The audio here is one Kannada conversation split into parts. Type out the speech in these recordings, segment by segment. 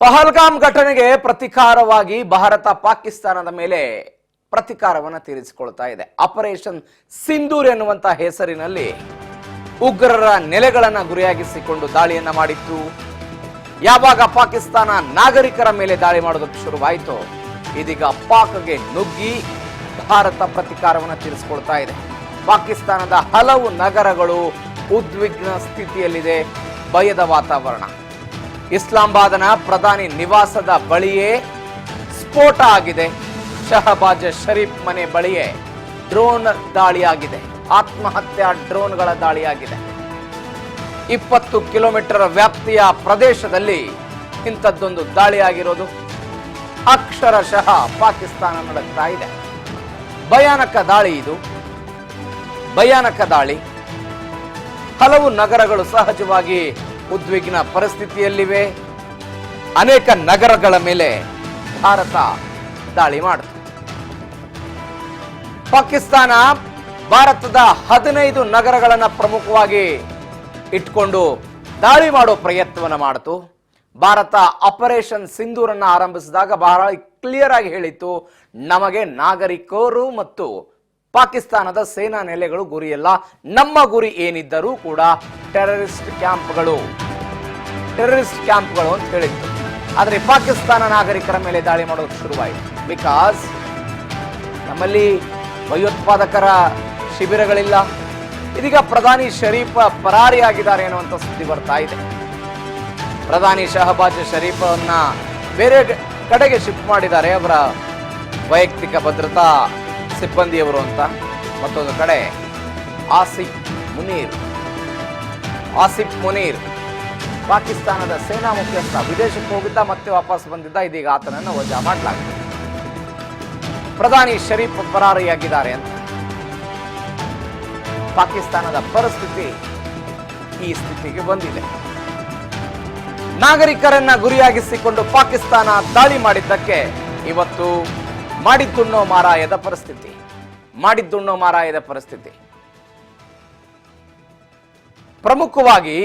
ಪಹಲ್ಗಾಮ್ ಘಟನೆಗೆ ಪ್ರತಿಕಾರವಾಗಿ ಭಾರತ ಪಾಕಿಸ್ತಾನದ ಮೇಲೆ ಪ್ರತಿಕಾರವನ್ನು ತೀರಿಸಿಕೊಳ್ತಾ ಇದೆ. ಆಪರೇಷನ್ ಸಿಂಧೂರ್ ಎನ್ನುವಂತ ಹೆಸರಿನಲ್ಲಿ ಉಗ್ರರ ನೆಲೆಗಳನ್ನು ಗುರಿಯಾಗಿಸಿಕೊಂಡು ದಾಳಿಯನ್ನ ಮಾಡಿತ್ತು. ಯಾವಾಗ ಪಾಕಿಸ್ತಾನ ನಾಗರಿಕರ ಮೇಲೆ ದಾಳಿ ಮಾಡೋದಕ್ಕೆ ಶುರುವಾಯಿತು, ಇದೀಗ ಪಾಕ್ಗೆ ನುಗ್ಗಿ ಭಾರತ ಪ್ರತಿಕಾರವನ್ನು ತೀರಿಸಿಕೊಳ್ತಾ ಇದೆ. ಪಾಕಿಸ್ತಾನದ ಹಲವು ನಗರಗಳು ಉದ್ವಿಗ್ನ ಸ್ಥಿತಿಯಲ್ಲಿದೆ, ಭಯದ ವಾತಾವರಣ. ಇಸ್ಲಾಮಾಬಾದ್ನ ಪ್ರಧಾನಿ ನಿವಾಸದ ಬಳಿಯೇ ಸ್ಫೋಟ ಆಗಿದೆ. ಶಹಬಾಜ್ ಶರೀಫ್ ಮನೆ ಬಳಿಯೇ ಡ್ರೋನ್ ದಾಳಿಯಾಗಿದೆ. ಆತ್ಮಹತ್ಯಾ ಡ್ರೋನ್ಗಳ ದಾಳಿಯಾಗಿದೆ. 20 ಕಿಲೋಮೀಟರ್ ವ್ಯಾಪ್ತಿಯ ಪ್ರದೇಶದಲ್ಲಿ ಇಂಥದ್ದೊಂದು ದಾಳಿಯಾಗಿರೋದು ಅಕ್ಷರಶಃ ಪಾಕಿಸ್ತಾನ ನಡೆಸ್ತಾ ಇದೆ. ಭಯಾನಕ ದಾಳಿ ಇದು, ಭಯಾನಕ ದಾಳಿ. ಹಲವು ನಗರಗಳು ಸಹಜವಾಗಿ ಉದ್ವಿಗ್ನ ಪರಿಸ್ಥಿತಿಯಲ್ಲಿವೆ. ಅನೇಕ ನಗರಗಳ ಮೇಲೆ ಭಾರತ ದಾಳಿ ಮಾಡಿತು. ಪಾಕಿಸ್ತಾನ ಭಾರತದ 15 ನಗರಗಳನ್ನು ಪ್ರಮುಖವಾಗಿ ಇಟ್ಕೊಂಡು ದಾಳಿ ಮಾಡೋ ಪ್ರಯತ್ನವನ್ನು ಮಾಡಿತು. ಭಾರತ ಆಪರೇಷನ್ ಸಿಂಧೂರನ್ನು ಆರಂಭಿಸಿದಾಗ ಬಹಳ ಕ್ಲಿಯರ್ ಆಗಿ ಹೇಳಿತ್ತು, ನಮಗೆ ನಾಗರಿಕರು ಮತ್ತು ಪಾಕಿಸ್ತಾನದ ಸೇನಾ ನೆಲೆಗಳು ಗುರಿಯಲ್ಲ, ನಮ್ಮ ಗುರಿ ಏನಿದ್ದರೂ ಕೂಡ ಟೆರರಿಸ್ಟ್ ಕ್ಯಾಂಪ್ಗಳು ಅಂತ ಹೇಳಿತ್ತು. ಆದರೆ ಪಾಕಿಸ್ತಾನ ನಾಗರಿಕರ ಮೇಲೆ ದಾಳಿ ಮಾಡೋದಕ್ಕೆ ಶುರುವಾಯಿತು. ಬಿಕಾಸ್ ನಮ್ಮಲ್ಲಿ ಭಯೋತ್ಪಾದಕರ ಶಿಬಿರಗಳಿಲ್ಲ. ಇದೀಗ ಪ್ರಧಾನಿ ಶರೀಫ್ ಪರಾರಿಯಾಗಿದ್ದಾರೆ ಅನ್ನುವಂಥ ಸುದ್ದಿ ಬರ್ತಾ ಇದೆ. ಪ್ರಧಾನಿ ಶಹಬಾಜ್ ಶರೀಫ್ ಅವನ್ನ ಬೇರೆ ಕಡೆಗೆ ಶಿಫ್ಟ್ ಮಾಡಿದ್ದಾರೆ, ಅವರ ವೈಯಕ್ತಿಕ ಭದ್ರತಾ ಸಿಬ್ಬಂದಿಯವರು ಅಂತ. ಮತ್ತೊಂದು ಕಡೆ ಆಸಿಫ್ ಮುನೀರ್ ಪಾಕಿಸ್ತಾನದ ಸೇನಾ ಮುಖ್ಯಸ್ಥ ವಿದೇಶಕ್ಕೆ ಹೋಗಿದ್ದ, ಮತ್ತೆ ವಾಪಸ್ ಬಂದಿದ್ದ. ಇದೀಗ ಆತನನ್ನು ವಜಾ ಮಾಡಲಾಗಿದೆ. ಪ್ರಧಾನಿ ಶರೀಫ್ ಪರಾರಿಯಾಗಿದ್ದಾರೆ ಅಂತ. ಪಾಕಿಸ್ತಾನದ ಪರಿಸ್ಥಿತಿ ಈ ಸ್ಥಿತಿಗೆ ಬಂದಿದೆ. ನಾಗರಿಕರನ್ನ ಗುರಿಯಾಗಿಸಿಕೊಂಡು ಪಾಕಿಸ್ತಾನ ದಾಳಿ ಮಾಡಿದ್ದಕ್ಕೆ ಇವತ್ತು ಮಾಡಿದ್ದುಣ್ಣೋ ಮಾರಾಯದ ಪರಿಸ್ಥಿತಿ. ಪ್ರಮುಖವಾಗಿ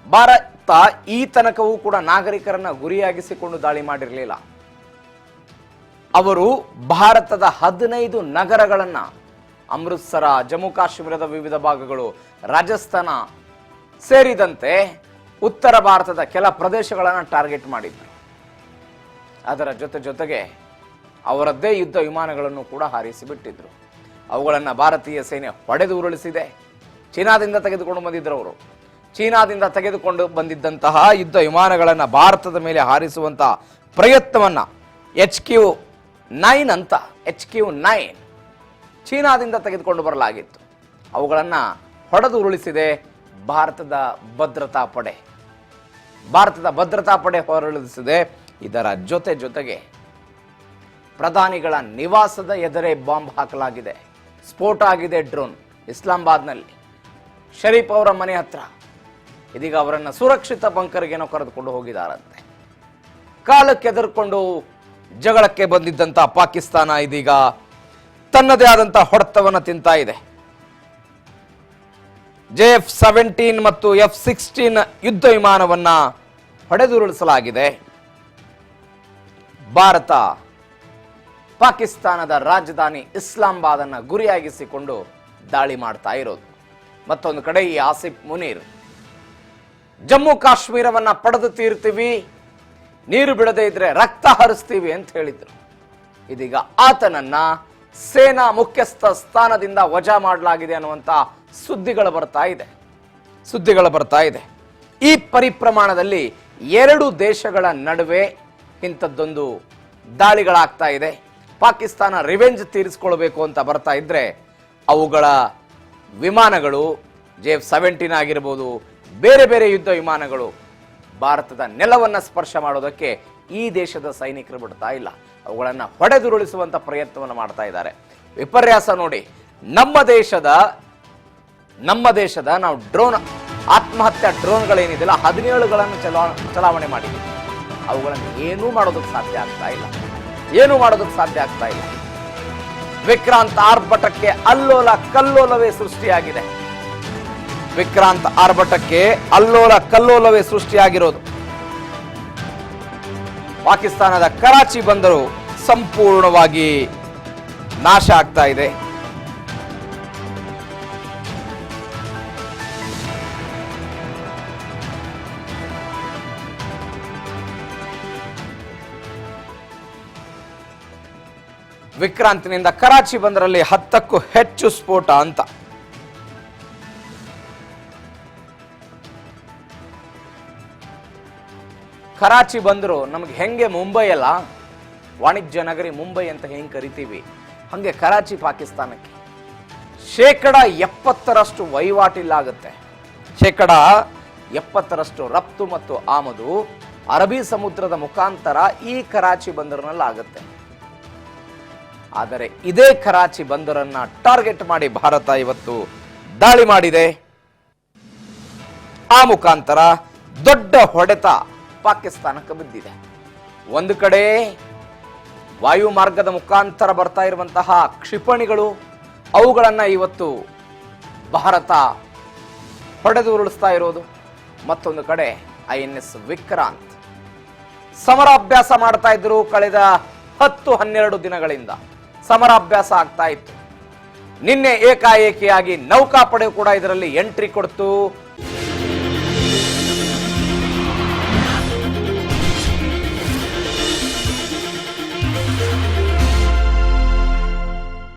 ಭಾರತ ಈ ತನಕವೂ ಕೂಡ ನಾಗರಿಕರನ್ನ ಗುರಿಯಾಗಿಸಿಕೊಂಡು ದಾಳಿ ಮಾಡಿರಲಿಲ್ಲ. ಅವರು ಭಾರತದ 15 ನಗರಗಳನ್ನ, ಅಮೃತ್ಸರ, ಜಮ್ಮು ಕಾಶ್ಮೀರದ ವಿವಿಧ ಭಾಗಗಳು, ರಾಜಸ್ಥಾನ ಸೇರಿದಂತೆ ಉತ್ತರ ಭಾರತದ ಕೆಲ ಪ್ರದೇಶಗಳನ್ನು ಟಾರ್ಗೆಟ್ ಮಾಡಿದ್ರು. ಅದರ ಜೊತೆಗೆ ಅವರದ್ದೇ ಯುದ್ಧ ವಿಮಾನಗಳನ್ನು ಕೂಡ ಹಾರಿಸಿಬಿಟ್ಟಿದ್ರು. ಅವುಗಳನ್ನು ಭಾರತೀಯ ಸೇನೆ ಹೊಡೆದು ಉರುಳಿಸಿದೆ. ಚೀನಾದಿಂದ ತೆಗೆದುಕೊಂಡು ಬಂದಿದ್ದಂತಹ ಯುದ್ಧ ವಿಮಾನಗಳನ್ನು ಭಾರತದ ಮೇಲೆ ಹಾರಿಸುವಂತಹ ಪ್ರಯತ್ನವನ್ನ HQ-9 ಚೀನಾದಿಂದ ತೆಗೆದುಕೊಂಡು ಬರಲಾಗಿತ್ತು. ಅವುಗಳನ್ನು ಹೊಡೆದು ಉರುಳಿಸಿದೆ ಭಾರತದ ಭದ್ರತಾ ಪಡೆ ಹೊರಳಿಸಿದೆ. ಇದರ ಜೊತೆಗೆ ಪ್ರಧಾನಿಗಳ ನಿವಾಸದ ಎದುರೇ ಬಾಂಬ್ ಹಾಕಲಾಗಿದೆ. ಸ್ಫೋಟ ಆಗಿದೆ ಡ್ರೋನ್ ಇಸ್ಲಾಮಾಬಾದ್ನಲ್ಲಿ, ಶರೀಫ್ ಅವರ ಮನೆ ಹತ್ರ. ಇದೀಗ ಅವರನ್ನು ಸುರಕ್ಷಿತ ಬಂಕರ್ಗೇನೋ ಕರೆದುಕೊಂಡು ಹೋಗಿದ್ದಾರಂತೆ. ಕಾಲಕ್ಕೆ ಎದುರುಕೊಂಡು ಜಗಳಕ್ಕೆ ಬಂದಿದ್ದಂತಹ ಪಾಕಿಸ್ತಾನ ಇದೀಗ ತನ್ನದೇ ಆದಂತಹ ಹೊಡೆತವನ್ನು ತಿಂತಾ ಇದೆ. JF-17 ಮತ್ತು F-16 ಯುದ್ಧ ವಿಮಾನವನ್ನ ಹೊಡೆದುರುಳಿಸಲಾಗಿದೆ. ಭಾರತ ಪಾಕಿಸ್ತಾನದ ರಾಜಧಾನಿ ಇಸ್ಲಾಮಾಬಾದ್ ಅನ್ನು ಗುರಿಯಾಗಿಸಿಕೊಂಡು ದಾಳಿ ಮಾಡ್ತಾ ಇರೋದು. ಮತ್ತೊಂದು ಕಡೆ ಈ ಆಸಿಫ್ ಮುನೀರ್ ಜಮ್ಮು ಕಾಶ್ಮೀರವನ್ನ ಪಡೆದು ತೀರ್ತೀವಿ, ನೀರು ಬಿಡದೇ ಇದ್ರೆ ರಕ್ತ ಹರಿಸ್ತೀವಿ ಅಂತ ಹೇಳಿದ್ರು. ಇದೀಗ ಆತನನ್ನ ಸೇನಾ ಮುಖ್ಯಸ್ಥ ಸ್ಥಾನದಿಂದ ವಜಾ ಮಾಡಲಾಗಿದೆ ಅನ್ನುವಂತ ಸುದ್ದಿಗಳು ಬರ್ತಾ ಇದೆ. ಈ ಪರಿಪ್ರಮಾಣದಲ್ಲಿ 2 ದೇಶಗಳ ನಡುವೆ ಇಂಥದ್ದೊಂದು ದಾಳಿಗಳಾಗ್ತಾ ಇದೆ. ಪಾಕಿಸ್ತಾನ ರಿವೆಂಜ್ ತೀರಿಸಿಕೊಳ್ಬೇಕು ಅಂತ ಬರ್ತಾ ಇದ್ರೆ ಅವುಗಳ ವಿಮಾನಗಳು JF-17 ಆಗಿರ್ಬೋದು, ಬೇರೆ ಯುದ್ಧ ವಿಮಾನಗಳು ಭಾರತದ ನೆಲವನ್ನು ಸ್ಪರ್ಶ ಮಾಡೋದಕ್ಕೆ ಈ ದೇಶದ ಸೈನಿಕರು ಬಿಡ್ತಾ ಇಲ್ಲ. ಅವುಗಳನ್ನು ಹೊಡೆದುರುಳಿಸುವಂತ ಪ್ರಯತ್ನವನ್ನು ಮಾಡ್ತಾ ಇದ್ದಾರೆ. ವಿಪರ್ಯಾಸ ನೋಡಿ, ನಮ್ಮ ದೇಶದ ನಾವು ಡ್ರೋನ್ ಆತ್ಮಹತ್ಯಾ ಡ್ರೋನ್ಗಳೇನಿದೆಯಲ್ಲ 17ಗಳನ್ನು ಚಲಾವಣೆ ಮಾಡಿದ್ದೀವಿ. ಅವುಗಳನ್ನು ಏನೂ ಮಾಡೋದಕ್ಕೆ ಸಾಧ್ಯ ಆಗ್ತಾ ಇಲ್ಲ. ವಿಕ್ರಾಂತ್ ಆರ್ಭಟಕ್ಕೆ ಅಲ್ಲೋಲ ಕಲ್ಲೋಲವೇ ಸೃಷ್ಟಿಯಾಗಿರೋದು. ಪಾಕಿಸ್ತಾನದ ಕರಾಚಿ ಬಂದರು ಸಂಪೂರ್ಣವಾಗಿ ನಾಶ ಆಗ್ತಾ ಇದೆ. ವಿಕ್ರಾಂತಿನಿಂದ ಕರಾಚಿ ಬಂದರಲ್ಲಿ 10ಕ್ಕೂ ಹೆಚ್ಚು ಸ್ಫೋಟ ಅಂತ. ಕರಾಚಿ ಬಂದರು ನಮಗೆ ಹೆಂಗೆ ಮುಂಬೈ ಅಲ್ಲ, ವಾಣಿಜ್ಯ ನಗರಿ ಮುಂಬೈ ಅಂತ ಹೆಂಗೆ ಕರಿತೀವಿ, ಹಂಗೆ ಕರಾಚಿ ಪಾಕಿಸ್ತಾನಕ್ಕೆ 70% ವಹಿವಾಟಿಲ್ಲಾಗುತ್ತೆ. 70% ರಫ್ತು ಮತ್ತು ಆಮದು ಅರಬ್ಬಿ ಸಮುದ್ರದ ಮುಖಾಂತರ ಈ ಕರಾಚಿ ಬಂದರಿನಲ್ಲಾಗುತ್ತೆ. ಆದರೆ ಇದೇ ಕರಾಚಿ ಬಂದರನ್ನ ಟಾರ್ಗೆಟ್ ಮಾಡಿ ಭಾರತ ಇವತ್ತು ದಾಳಿ ಮಾಡಿದೆ. ಆ ಮುಖಾಂತರ ದೊಡ್ಡ ಹೊಡೆತ ಪಾಕಿಸ್ತಾನಕ್ಕೆ ಬಿದ್ದಿದೆ. ಒಂದು ಕಡೆ ವಾಯು ಮಾರ್ಗದ ಮುಖಾಂತರ ಬರ್ತಾ ಇರುವಂತಹ ಕ್ಷಿಪಣಿಗಳು, ಅವುಗಳನ್ನ ಇವತ್ತು ಭಾರತ ಹೊಡೆದು ಉರುಳಿಸ್ತಾ ಇರೋದು. ಮತ್ತೊಂದು ಕಡೆ INS ವಿಕ್ರಾಂತ್ ಸಮರಾಭ್ಯಾಸ ಮಾಡ್ತಾ ಇದ್ರು. ಕಳೆದ 10-12 ದಿನಗಳಿಂದ ಸಮರಾಭ್ಯಾಸ ಆಗ್ತಾ ಇತ್ತು. ನಿನ್ನೆ ಏಕಾಏಕಿಯಾಗಿ ನೌಕಾಪಡೆ ಕೂಡ ಇದರಲ್ಲಿ ಎಂಟ್ರಿ ಕೊಡ್ತು.